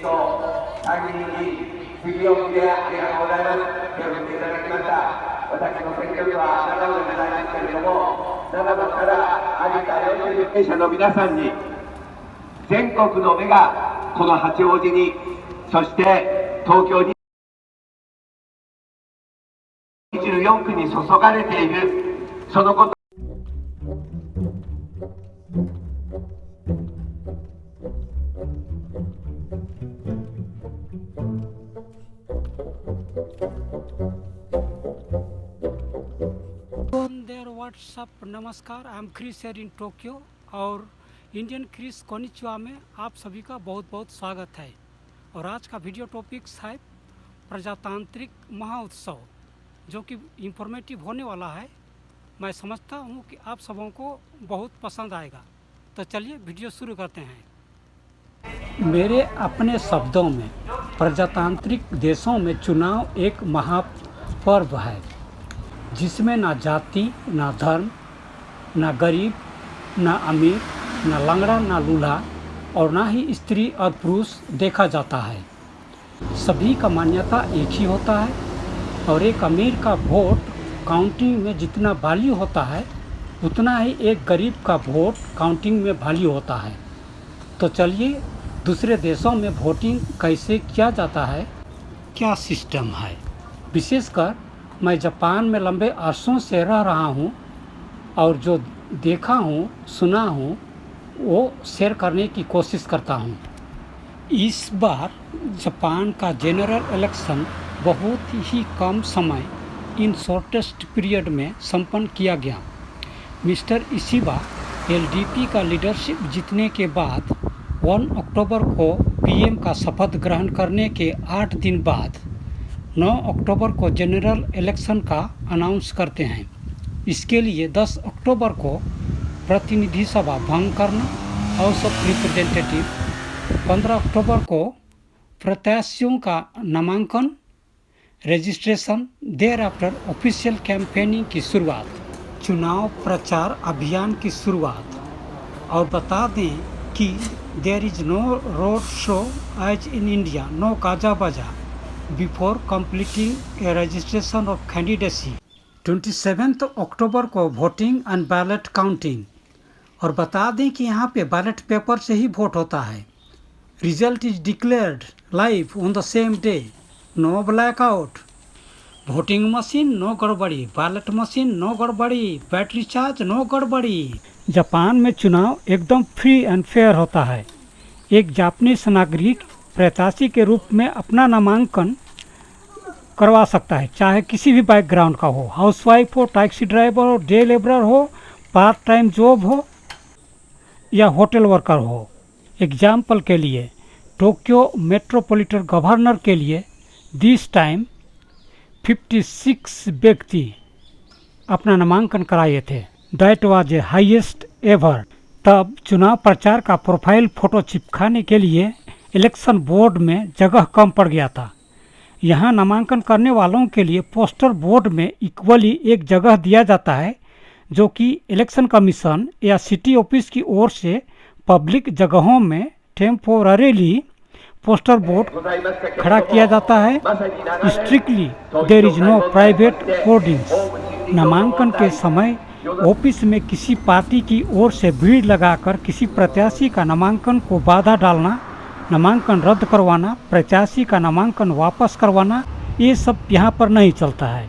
と参議院議員杉尾秀哉、ありがとうございます。手を振っていただきました。私の選挙区は長野でございますけれども、長野から有田40経営者の皆さんに、全国の目がこの八王子に、そして東京に24区に注がれている、そのこと。व्हाट्सअप नमस्कार, I am Chris here in Tokyo और Indian Chris कोनिचिवा में आप सभी का बहुत बहुत स्वागत है। और आज का वीडियो टॉपिक्स है प्रजातांत्रिक महाउत्सव, जो कि इंफॉर्मेटिव होने वाला है। मैं समझता हूँ कि आप सबों को बहुत पसंद आएगा। तो चलिए वीडियो शुरू करते हैं। मेरे अपने शब्दों में प्रजातांत्रिक देशों में चुनाव एक महापर्व है, जिसमें ना जाति, ना धर्म, ना गरीब, ना अमीर, ना लंगड़ा, ना लूल्हा और ना ही स्त्री और पुरुष देखा जाता है। सभी का मान्यता एक ही होता है और एक अमीर का वोट काउंटिंग में जितना वैल्यू होता है, उतना ही एक गरीब का वोट काउंटिंग में वैल्यू होता है। तो चलिए दूसरे देशों में वोटिंग कैसे किया जाता है, क्या सिस्टम है। विशेषकर मैं जापान में लंबे अरसों से रह रहा हूँ और जो देखा हूँ, सुना हूँ, वो शेयर करने की कोशिश करता हूँ। इस बार जापान का जनरल इलेक्शन बहुत ही कम समय, इन शॉर्टेस्ट पीरियड में संपन्न किया गया। मिस्टर इशिबा एलडीपी का लीडरशिप जीतने के बाद 1 अक्टूबर को पीएम का शपथ ग्रहण करने के 8 दिन बाद 9 अक्टूबर को जनरल इलेक्शन का अनाउंस करते हैं। इसके लिए 10 अक्टूबर को प्रतिनिधि सभा भंग करना, हाउस ऑफ रिप्रेजेंटेटिव, 15 अक्टूबर को प्रत्याशियों का नामांकन, registration, there after official campaigning की शुरुआत, चुनाव प्रचार अभियान की शुरुआत। और बता दें कि there is no road show as in India, no गाजा बाजा before completing a registration of candidacy. 27 अक्टूबर को वोटिंग एंड बैलेट काउंटिंग। और बता दें कि यहाँ पे बैलेट पेपर से ही वोट होता है। Result is declared live on the same day, no blackout. Voting machine no गड़बड़ी, बैलेट मशीन नो गड़बड़ी, बैटरी चार्ज नो गड़बड़ी। जापान में चुनाव एकदम फ्री एंड फेयर होता है। एक जापानीज नागरिक प्रत्याशी के रूप में अपना नामांकन करवा सकता है, चाहे किसी भी बैकग्राउंड का हो, हाउसवाइफ हो, टैक्सी ड्राइवर हो, डे लेबरर हो, पार्ट टाइम जॉब हो या होटल वर्कर हो। एग्जाम्पल के लिए टोक्यो मेट्रोपॉलिटन गवर्नर के लिए दिस टाइम 56 व्यक्ति अपना नामांकन कराए थे। That was a highest ever. तब चुनाव प्रचार का प्रोफाइल फ़ोटो चिपकाने के लिए इलेक्शन बोर्ड में जगह कम पड़ गया था। यहाँ नामांकन करने वालों के लिए पोस्टर बोर्ड में इक्वली एक जगह दिया जाता है, जो कि इलेक्शन कमीशन या सिटी ऑफिस की ओर से पब्लिक जगहों में टेम्पोररीली पोस्टर बोर्ड खड़ा किया जाता है। Strictly there is no private hoardings. नामांकन के समय ऑफिस में किसी पार्टी की ओर से भीड़ लगाकर किसी प्रत्याशी का नामांकन को बाधा डालना, नामांकन रद्द करवाना, प्रत्याशी का नामांकन वापस करवाना, ये सब यहाँ पर नहीं चलता है।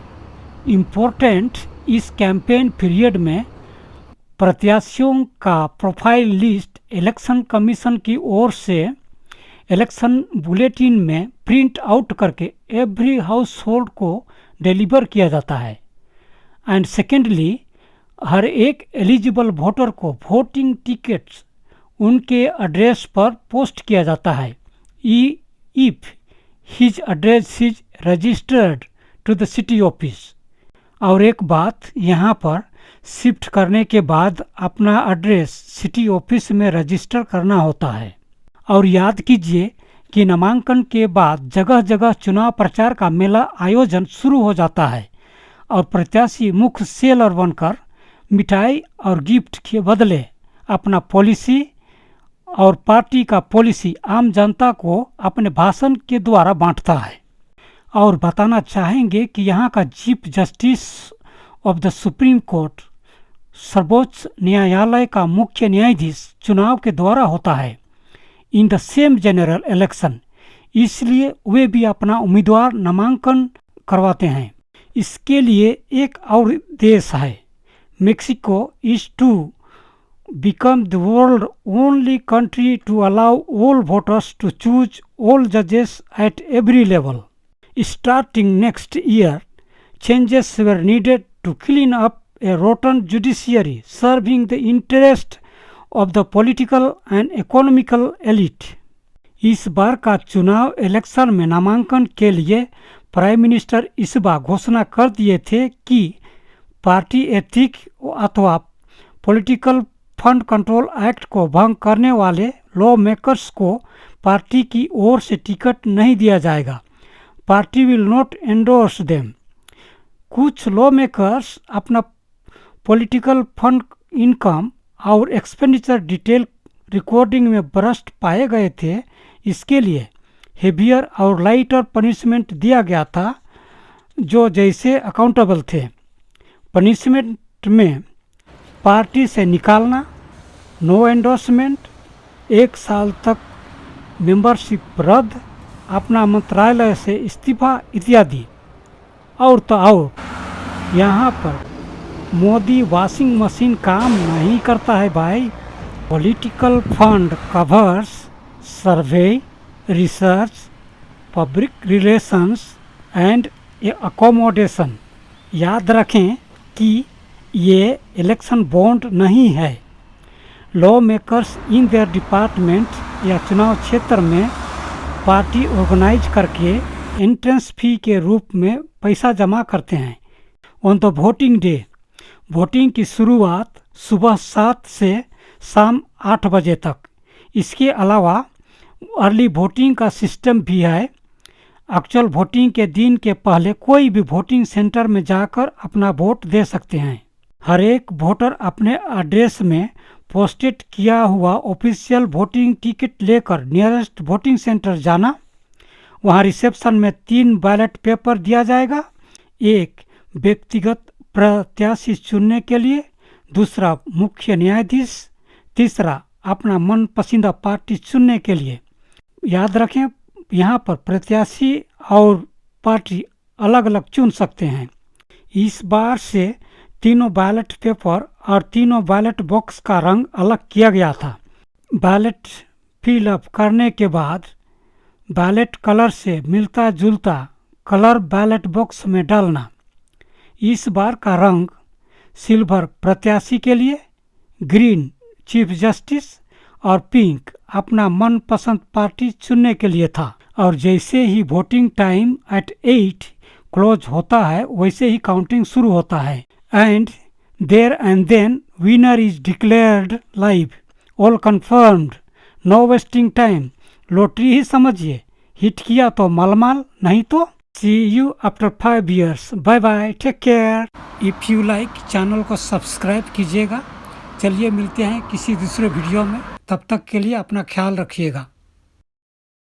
इम्पोर्टेंट, इस कैंपेन पीरियड में प्रत्याशियों का प्रोफाइल लिस्ट इलेक्शन कमीशन की ओर से इलेक्शन बुलेटिन में प्रिंट आउट करके एवरी हाउस होल्ड को डिलीवर किया जाता है। एंड सेकेंडली, हर एक एलिजिबल वोटर को वोटिंग टिकट्स उनके एड्रेस पर पोस्ट किया जाता है, if his address is registered to the city office. और एक बात, यहाँ पर शिफ्ट करने के बाद अपना एड्रेस सिटी ऑफिस में रजिस्टर करना होता है। और याद कीजिए कि नामांकन के बाद जगह जगह चुनाव प्रचार का मेला आयोजन शुरू हो जाता है और प्रत्याशी मुख्य सेलर बनकर मिठाई और गिफ्ट के बदले अपना पॉलिसी और पार्टी का पॉलिसी आम जनता को अपने भाषण के द्वारा बांटता है। और बताना चाहेंगे कि यहाँ का chief justice of the supreme court, सर्वोच्च न्यायालय का मुख्य न्यायाधीश चुनाव के द्वारा होता है in the same general election, इसलिए वे भी अपना उम्मीदवार नामांकन करवाते हैं। इसके लिए एक और देश है, Mexico is to become the world only country to allow all voters to choose all judges at every level. Starting next year, changes were needed to clean up a rotten judiciary serving the interest of the political and economical elite. इस बार का चुनाव election में नामांकन के लिए prime minister इस बार घोषणा कर दिए थे कि पार्टी एथिक अथवा पॉलिटिकल फंड कंट्रोल एक्ट को भंग करने वाले लॉ मेकर्स को पार्टी की ओर से टिकट नहीं दिया जाएगा। Party will not endorse them. कुछ लॉ मेकर्स अपना पॉलिटिकल फंड इनकम और एक्सपेंडिचर डिटेल रिकॉर्डिंग में भ्रष्ट पाए गए थे। इसके लिए हेवियर और लाइटर पनिशमेंट दिया गया था जो जैसे अकाउंटेबल थे। पनिशमेंट में पार्टी से निकालना, नो एंडोर्समेंट, 1 साल तक मेंबरशिप रद्द, अपना मंत्रालय से इस्तीफा इत्यादि। और तो और यहाँ पर मोदी वॉशिंग मशीन काम नहीं करता है भाई। Political fund covers survey, research, public relations and accommodation. याद रखें कि ये इलेक्शन बॉन्ड नहीं है। Law makers in their department या चुनाव क्षेत्र में पार्टी ऑर्गेनाइज करके एंट्रेंस फी के रूप में पैसा जमा करते हैं। On the voting day, voting की शुरुआत सुबह 7 से शाम 8 बजे तक। इसके अलावा अर्ली वोटिंग का सिस्टम भी है। एक्चुअल वोटिंग के दिन के पहले कोई भी वोटिंग सेंटर में जाकर अपना वोट दे सकते हैं। हर एक वोटर अपने एड्रेस में पोस्टेड किया हुआ ऑफिशियल वोटिंग टिकट लेकर नियरेस्ट वोटिंग सेंटर जाना। वहां रिसेप्शन में 3 बैलेट पेपर दिया जाएगा, एक व्यक्तिगत प्रत्याशी चुनने के लिए, दूसरा मुख्य न्यायाधीश, तीसरा अपना मनपसंद पार्टी चुनने के लिए। याद रखें यहाँ पर प्रत्याशी और पार्टी अलग अलग चुन सकते हैं। इस बार से तीनों बैलेट पेपर और तीनों बैलेट बॉक्स का रंग अलग किया गया था। बैलेट फिल अप करने के बाद बैलेट कलर से मिलता जुलता कलर बैलेट बॉक्स में डालना। इस बार का रंग सिल्वर प्रत्याशी के लिए, ग्रीन चीफ जस्टिस और पिंक अपना मनपसंद पार्टी चुनने के लिए था। और जैसे ही वोटिंग टाइम एट 8 क्लोज होता है वैसे ही काउंटिंग शुरू होता है। And there and then winner is declared live, all confirmed, no wasting time. Lottery ही समझिए, हिट किया तो मालमाल, नहीं तो see you after 5 years। Bye bye, take care. If you like, channel को सब्सक्राइब कीजिएगा। चलिए मिलते हैं किसी दूसरे वीडियो में, तब तक के लिए अपना ख्याल रखिएगा।